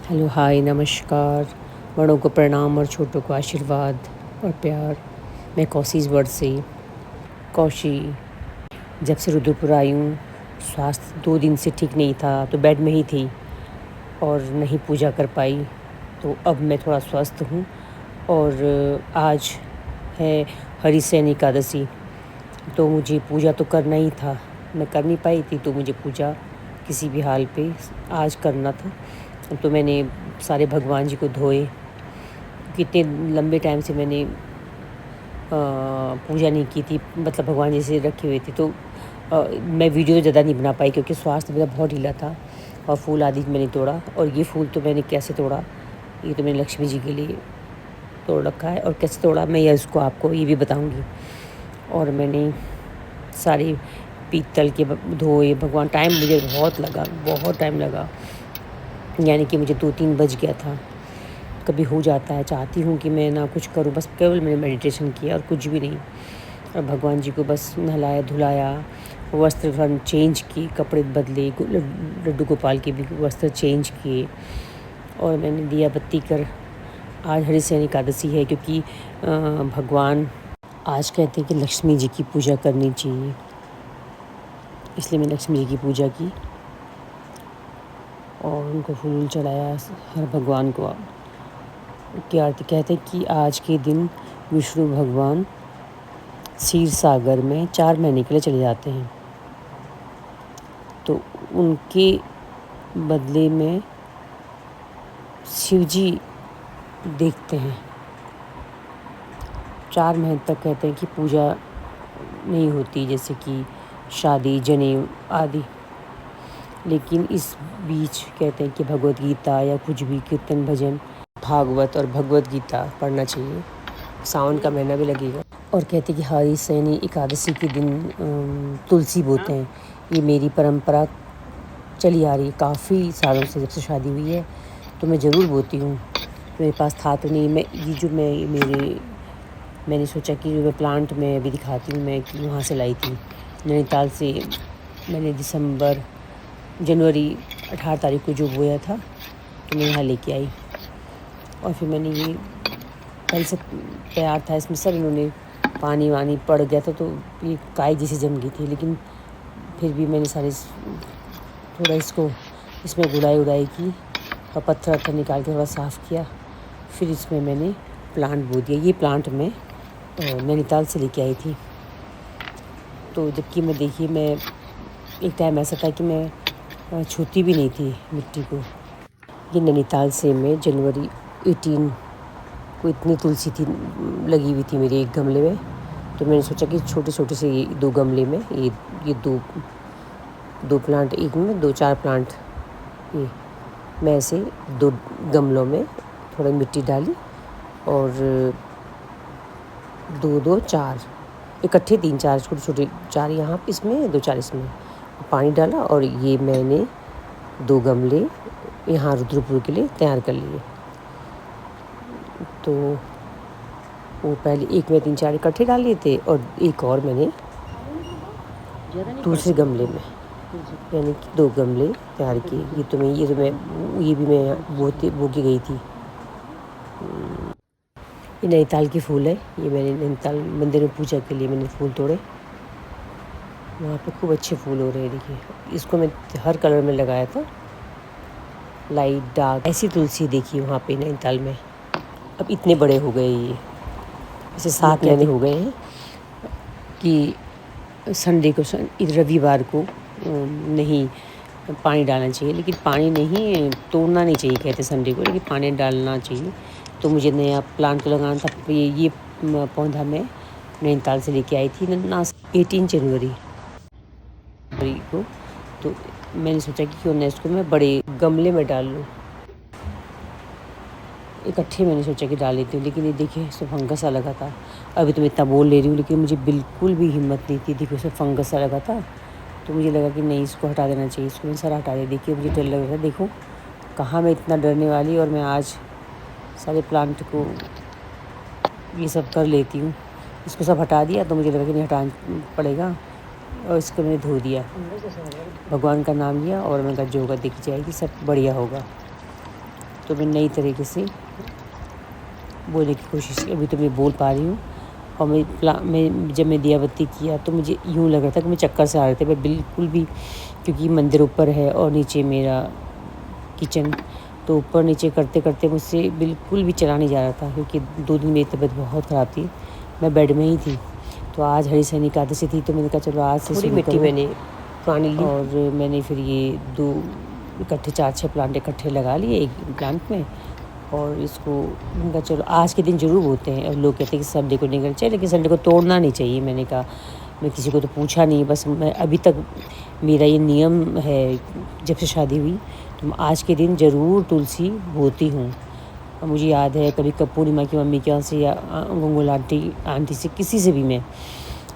Hello, हाय, नमस्कार। बड़ों को प्रणाम और छोटों को आशीर्वाद और प्यार। मैं कौशिश वर्ड से कौशी। जब से रुद्रपुर आई हूँ, स्वास्थ्य 2 दिन से ठीक नहीं था, तो बेड में ही थी और नहीं पूजा कर पाई। तो अब मैं थोड़ा स्वस्थ हूँ और आज है हरिसेन एकादशी, तो मुझे पूजा तो करना ही था। मैं कर नहीं पाई थी, तो मुझे पूजा किसी भी हाल पे आज करना था। तो मैंने सारे भगवान जी को धोए। कितने लंबे टाइम से मैंने पूजा नहीं की थी, मतलब भगवान जी से रखी हुई थी। तो मैं वीडियो तो ज़्यादा नहीं बना पाई क्योंकि स्वास्थ्य मेरा बहुत ढीला था। और फूल आदि मैंने तोड़ा, और ये फूल तो मैंने कैसे तोड़ा, ये तो मैंने लक्ष्मी जी के लिए तोड़ रखा है। और कैसे तोड़ा मैं ये इसको आपको ये भी बताऊंगी। और मैंने सारे पीतल के धोए भगवान। टाइम मुझे बहुत टाइम लगा, यानी कि मुझे 2-3 बज गया था। कभी हो जाता है, चाहती हूँ कि मैं ना कुछ करूँ, बस केवल मैंने मेडिटेशन किया और कुछ भी नहीं। और भगवान जी को बस नहलाया धुलाया, वस्त्र चेंज किए, कपड़े बदले, लड्डू गोपाल के भी वस्त्र चेंज किए। और मैंने दिया बत्ती कर। आज हरिसेन एकादशी है, क्योंकि भगवान आज कहते हैं कि लक्ष्मी जी की पूजा करनी चाहिए, इसलिए मैंने लक्ष्मी जी की पूजा की और उनको फूल चढ़ाया हर भगवान को की आरती। कहते हैं कि आज के दिन विष्णु भगवान क्षीर सागर में 4 महीने के लिए चले जाते हैं, तो उनके बदले में शिव जी देखते हैं। 4 महीने तक कहते हैं कि पूजा नहीं होती, जैसे कि शादी, जनेऊ आदि। लेकिन इस बीच कहते हैं कि भगवत गीता या कुछ भी कीर्तन भजन, भागवत और भगवत गीता पढ़ना चाहिए। सावन का महीना भी लगेगा। और कहते हैं कि हरिसेनी एकादशी के दिन तुलसी बोते हैं। ये मेरी परंपरा चली आ रही है काफ़ी सालों से, जब से शादी हुई है तो मैं ज़रूर बोती हूँ। मेरे पास था तो नहीं, मैं ये जो मैंने सोचा कि जो मैं प्लांट में अभी दिखाती हूँ, मैं कि वहाँ से लाई थी नैनीताल से। मैंने जनवरी 18 तारीख को जो बोया था, तो मैं यहाँ लेके आई। और फिर मैंने ये पहले से तैयार था, इसमें सब इन्होंने पानी वानी पड़ गया था, तो ये काई जैसी जम गई थी। लेकिन फिर भी मैंने थोड़ा इसमें गुड़ाई उड़ाई की और पत्थर निकाल के थोड़ा साफ़ किया। फिर इसमें मैंने प्लांट बो दिया। ये प्लांट मैं नैनीताल से लेके आई थी। तो जबकि मैं एक टाइम ऐसा था कि मैं छूती भी नहीं थी मिट्टी को। ये नैनीताल से मैं जनवरी 18 को, इतनी तुलसी थी लगी हुई थी मेरे एक गमले में, तो मैंने सोचा कि छोटे छोटे से ये 2 गमले में ये दो प्लांट, एक में 2-4 प्लांट, ये मैं ऐसे 2 गमलों में थोड़ी मिट्टी डाली और 2-2, 4 इकट्ठे 3-4 छोटे छोटे, 4 यहाँ इसमें 2-4 इसमें पानी डाला। और ये मैंने 2 गमले यहाँ रुद्रपुर के लिए तैयार कर लिए। तो वो पहले एक में 3-4 इकट्ठे डाल लिए थे, और एक और मैंने दूसरे गमले में, यानी कि 2 गमले तैयार किए। ये भी मैं बो के गई थी। ये नैनीताल के फूल है। ये मैंने नैनीताल मंदिर में पूजा के लिए मैंने फूल तोड़े। वहाँ पे खूब अच्छे फूल हो रहे हैं, देखिए। इसको मैं हर कलर में लगाया था, लाइट डार्क। ऐसी तुलसी देखी वहाँ पे नैनीताल में। अब इतने बड़े हो गए, ये जैसे 7 महीने हो गए हैं कि संडे को, रविवार को नहीं पानी डालना चाहिए। लेकिन पानी नहीं तोड़ना नहीं चाहिए, कहते संडे को, लेकिन पानी डालना चाहिए। तो मुझे नया प्लांट तो लगाना था। ये पौधा मैं नैनीताल से लेके आई थी 18 जनवरी को। तो मैंने सोचा कि क्यों ना इसको मैं बड़े गमले में डाल लूँ। इकट्ठे मैंने सोचा कि डाल लेती हूँ, लेकिन ये देखिए सब फंगस सा लगा था। अभी तो मैं इतना बोल ले रही हूँ, लेकिन मुझे बिल्कुल भी हिम्मत नहीं थी। देखो सब फंगस सा लगा था, तो मुझे लगा कि नहीं, इसको हटा देना चाहिए। इसको मैं सारा हटा दिया। देखिए मुझे डर लग रहा था। देखो कहाँ मैं इतना डरने वाली, और मैं आज सारे प्लांट को ये सब कर लेती हूँ। इसको सब हटा दिया, तो मुझे लगा कि नहीं, हटाना पड़ेगा। और इसको मैंने धो दिया, भगवान का नाम लिया, और मैं जो होगा देखी जाएगी, सब बढ़िया होगा। तो मैं नई तरीके से बोलने की कोशिश की। अभी तो मैं बोल पा रही हूँ। और मैं जब मैं दिया बत्ती किया तो मुझे यूँ लग रहा था कि मैं चक्कर से आ रहे थे। मैं बिल्कुल भी, क्योंकि मंदिर ऊपर है और नीचे मेरा किचन, तो ऊपर नीचे करते करते मुझसे बिल्कुल भी चला नहीं जा रहा था, क्योंकि 2 दिन मेरी तबीयत बहुत ख़राब थी। मैं बेड में ही थी। तो आज हरी शनि एकादशी थी, तो मैंने कहा चलो आज से शुरू करूँ। मैंने पानी ली और मैंने फिर ये 2 इकट्ठे 4-6 प्लांट इकट्ठे लगा लिए एक प्लांट में। और इसको मैंने कहा चलो आज के दिन ज़रूर बोते हैं। और लोग कहते हैं कि संडे को नहीं करना चाहिए, लेकिन संडे को तोड़ना नहीं चाहिए। मैंने कहा, मैं किसी को तो पूछा नहीं, बस मैं अभी तक मेरा ये नियम है जब से शादी हुई, तो मैं आज के दिन ज़रूर तुलसी बोती हूँ। और मुझे याद है कभी पूर्णिमा की मम्मी के यहाँ से या गंगोल आंटी से, किसी से भी मैं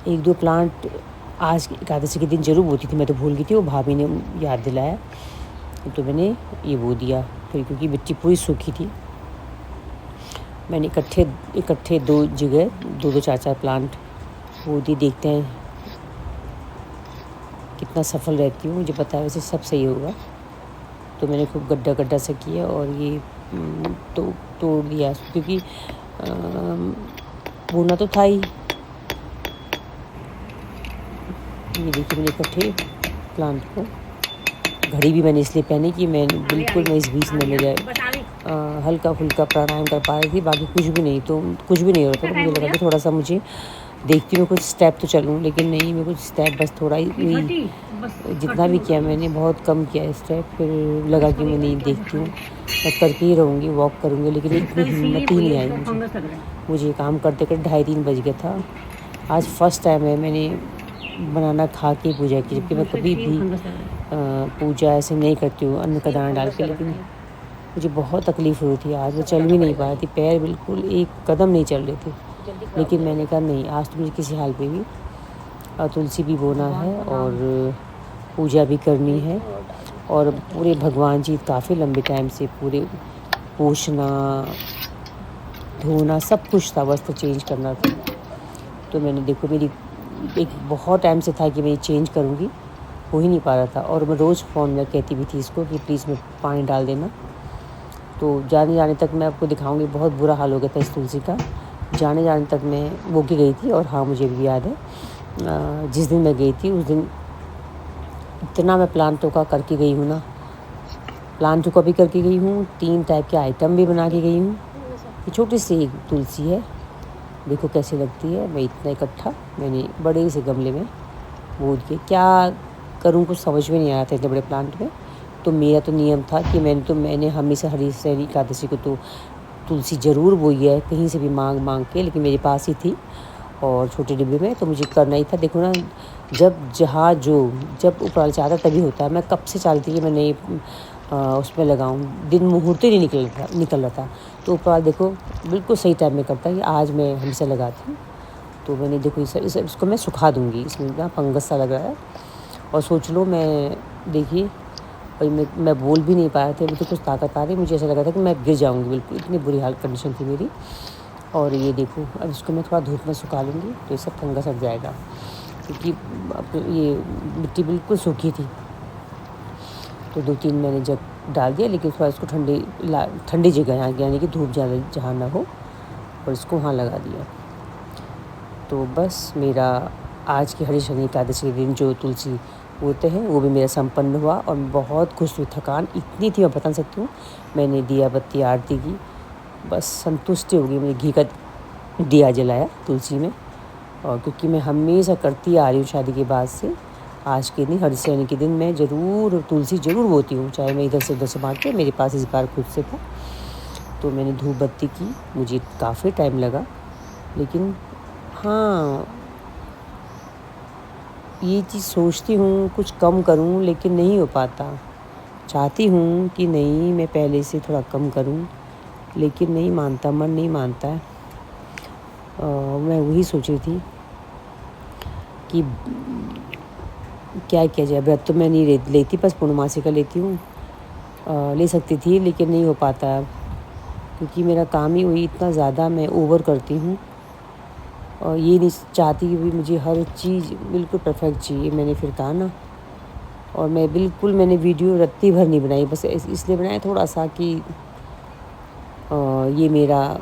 1-2 प्लांट आज एकादशी के दिन ज़रूर बोती थी। मैं तो भूल गई थी, वो भाभी ने याद दिलाया तो मैंने ये बो दिया। फिर क्योंकि मिट्टी पूरी सूखी थी, मैंने इकट्ठे 2 जगह 2-2 4-4 प्लांट बो दिए। देखते हैं कितना सफल रहती हूँ। मुझे पता है वैसे सब सही होगा। तो मैंने खूब गड्ढा सा किया और ये तोड़ दिया, क्योंकि बोना तो था ही। ये देखिए मैंने इकट्ठे प्लांट को, घड़ी भी मैंने इसलिए पहनी कि मैं इस बीच में मेरे हल्का फुल्का प्राणायाम कर पा रही थी, बाकी कुछ भी नहीं। तो कुछ भी नहीं हो रहा था। तो मुझे लगा कि थोड़ा सा मुझे देखती हूँ कुछ स्टेप तो चलूँ, लेकिन नहीं, मैं कुछ स्टेप बस थोड़ा ही, जितना भी किया मैंने बहुत कम किया स्टेप। फिर लगा कि मैं नहीं देखती हूँ, मैं करके ही रहूँगी, वॉक करूँगी, लेकिन इतनी हिम्मत ही नहीं आई मुझे काम करते करते 2:30-3 बज गया था। आज फर्स्ट टाइम है मैंने बनाना खा के पूजा की, जबकि मैं कभी भी पूजा ऐसे नहीं करती हूँ अन्न का दाना डाल के। लेकिन मुझे बहुत तकलीफ़ हुई थी आज, मैं चल भी नहीं पा रही थी, पैर बिल्कुल एक कदम नहीं चल रहे थे। लेकिन मैंने कहा नहीं, आज तो मुझे किसी हाल पे भी तुलसी भी बोना है और पूजा भी करनी है। और पूरे भगवान जी काफ़ी लंबे टाइम से पूरे पोछना धोना सब कुछ था, वस्त्र चेंज करना था। तो मैंने देखो, मेरी एक बहुत टाइम से था कि मैं ये चेंज करूँगी, हो ही नहीं पा रहा था। और मैं रोज़ फ़ोन में कहती भी थी इसको कि प्लीज़ में पानी डाल देना। तो जाने तक मैं आपको दिखाऊंगी, बहुत बुरा हाल हो गया था इस तुलसी का। जाने तक मैं वो की गई थी। और हाँ, मुझे भी याद है जिस दिन मैं गई थी उस दिन इतना मैं प्लांटों का करके गई हूँ ना, प्लांटों का भी करके गई हूँ, 3 टाइप के आइटम भी बना के गई हूँ। ये छोटी सी एक तुलसी है, देखो कैसी लगती है। मैं इतना इकट्ठा मैंने बड़े से गमले में बो दिए। क्या करूँ कुछ समझ में नहीं आया था इतने बड़े प्लांट में। तो मेरा तो नियम था कि मैंने हमेशा हरी शनि एकादशी को तो तुलसी ज़रूर बोई है, कहीं से भी मांग के, लेकिन मेरे पास ही थी और छोटे डिब्बे में, तो मुझे करना ही था। देखो ना, जब ऊपर चाहता तभी होता है। मैं कब से चाहती थी कि मैं नहीं उसमें लगाऊं, दिन मुहूर्त ही नहीं निकल रहा था। तो ऊपर देखो बिल्कुल सही टाइम में करता है कि आज मैं हमेशा लगाती हूँ। तो मैंने देखो इसको मैं सुखा दूँगी, इसमें ना फंगस सा लग रहा है। और सोच लो, मैं देखिए भाई मैं बोल भी नहीं पाया था, मुझे कुछ ताकत आ रही, मुझे ऐसा लगा था कि मैं गिर जाऊँगी, बिल्कुल इतनी बुरी हाल कंडीशन थी मेरी। और ये देखो, अब इसको मैं थोड़ा धूप में सुखा लूँगी तो ये सब फंगस हट जाएगा, क्योंकि अब ये मिट्टी बिल्कुल सूखी थी। तो 2-3 मैंने जग डाल दिया, लेकिन थोड़ा इसको ठंडी जगह, यानी कि धूप ज़्यादा जहाँ ना हो, और इसको वहाँ लगा दिया। तो बस मेरा आज की हरी शनि एकादशी के दिन जो तुलसी बोते हैं वो भी मेरा संपन्न हुआ। और मैं बहुत खुश हुई, थकान इतनी थी मैं बता सकती हूँ। मैंने दिया बत्ती आरती की, बस संतुष्टि हो गई। मैंने घी का दिया जलाया तुलसी में, और क्योंकि मैं हमेशा करती आ रही हूँ शादी के बाद से, आज के दिन हरी शनि के दिन मैं ज़रूर तुलसी ज़रूर बोती हूँ, चाहे मैं इधर से उधर से बाँट के। मेरे पास इस बार खुद से था, तो मैंने धूप बत्ती की। मुझे काफ़ी टाइम लगा, लेकिन हाँ, ये चीज़ सोचती हूँ कुछ कम करूँ, लेकिन नहीं हो पाता। चाहती हूँ कि नहीं, मैं पहले से थोड़ा कम करूँ, लेकिन नहीं मानता, मन नहीं मानता है। मैं वही सोच रही थी कि क्या किया जाए। व्रत तो मैं नहीं लेती, बस पूर्णमासी का लेती हूँ। ले सकती थी, लेकिन नहीं हो पाता, क्योंकि मेरा काम ही वही इतना ज़्यादा मैं ओवर करती हूँ। और ये नहीं चाहती कि भी मुझे हर चीज़ बिल्कुल परफेक्ट चाहिए। मैंने फिर कहा ना, और मैंने वीडियो रत्ती भर नहीं बनाई, बस इसलिए बनाया थोड़ा सा कि ये मेरा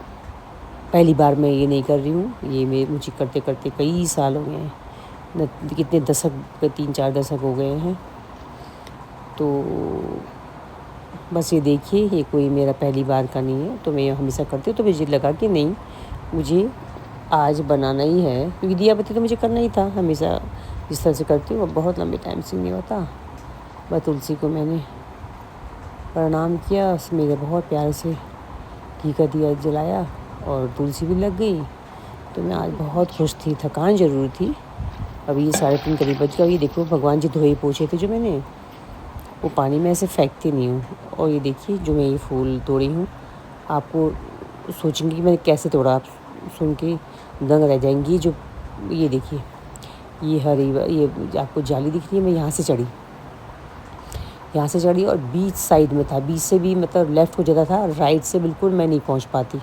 पहली बार मैं ये नहीं कर रही हूँ, ये मुझे करते करते कई साल हो गए हैं, कितने दशक, 3-4 दशक हो गए हैं। तो बस ये देखिए, ये कोई मेरा पहली बार का नहीं है, तो मैं हमेशा करती हूँ। तो मुझे लगा कि नहीं, मुझे आज बनाना ही है, क्योंकि दिया बत्ती तो मुझे करना ही था। हमेशा जिस तरह से करती हूँ, वो बहुत लंबे टाइम से नहीं होता। बस तुलसी को मैंने प्रणाम किया, मेरे बहुत प्यार से घी का दिया जलाया और तुलसी भी लग गई। तो मैं आज बहुत खुश थी, थकान ज़रूर थी। अभी 3:30 करीब बज गया। ये देखो, भगवान जी धोए पोछे थे जो मैंने, वो पानी में ऐसे फेंकती नहीं हूँ। और ये देखिए, जो मैं ये फूल तोड़ी हूँ, आपको सोचेंगे कि मैंने कैसे तोड़ा, आप सुन के दंग रह जाएंगी। जो ये देखिए, ये हरी, ये आपको जाली दिख रही है, मैं यहाँ से चढ़ी और बीच साइड में था। बीच से भी मतलब लेफ़्ट को ज़्यादा था, राइट से बिल्कुल मैं नहीं पहुँच पाती।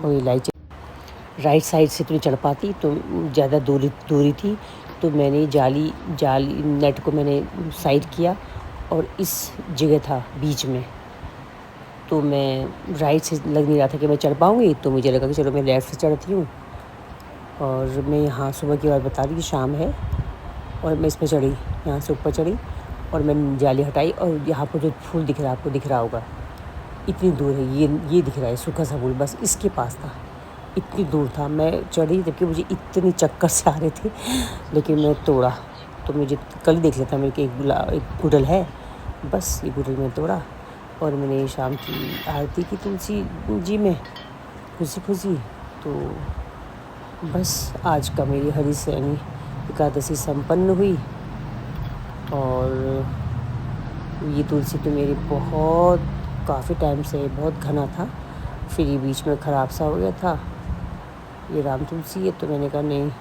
और ये राइट साइड से तो नहीं चढ़ पाती, तो ज़्यादा दूरी थी। तो मैंने जाली नेट को मैंने साइड किया और इस जगह था बीच में। तो मैं राइट से लग नहीं रहा था कि मैं चढ़ पाऊँगी, तो मुझे लगा कि चलो मैं लेफ़्ट से चढ़ती हूँ। और मैं यहाँ सुबह की बात बता रही कि शाम है, और मैं इस पर चढ़ी, यहाँ से ऊपर चढ़ी और मैंने जाली हटाई। और यहाँ पर जो फूल दिख रहा है, आपको दिख रहा होगा, इतनी दूर है, ये दिख रहा है सूखा सा फूल, बस इसके पास था। इतनी दूर था, मैं चढ़ी, जबकि मुझे इतनी चक्कर से आ रहे थे, लेकिन मैं तोड़ा। तो मुझे कल ही देख लेता, मेरे के एक गुड़हल है, बस ये गुड़हल मैं तोड़ा। और मैंने शाम की आरती की तुलसी जी में खुशी। तो बस आज का मेरी हरी सैनी एकादशी संपन्न हुई। और ये तुलसी तो मेरी बहुत काफ़ी टाइम से बहुत घना था, फिर ये बीच में ख़राब सा हो गया था। ये राम तुलसी है, तो मैंने कहा नहीं,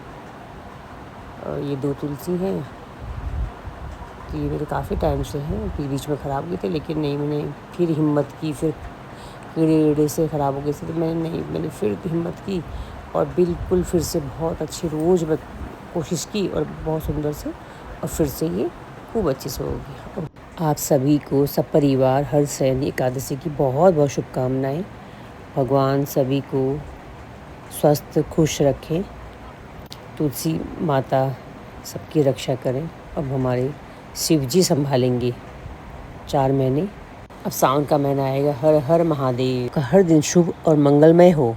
ये 2 तुलसी हैं, तो ये मेरे काफ़ी टाइम से हैं, फिर बीच में ख़राब गए थे, लेकिन नहीं, मैंने फिर हिम्मत की। फिर कीड़े से ख़राब हो गए थे, तो मैंने फिर हिम्मत की और बिल्कुल फिर से बहुत अच्छी रोज़ मैं कोशिश की और बहुत सुंदर से, और फिर से ये खूब अच्छे से हो गया। आप सभी को, सब परिवार, हर सैनी एकादशी की बहुत बहुत शुभकामनाएँ। भगवान सभी को स्वस्थ खुश रखें, तुलसी माता सबकी रक्षा करें। अब हमारे शिव जी संभालेंगे 4 महीने। अब सावन का महीना आएगा। हर हर महादेव का हर दिन शुभ और मंगलमय हो।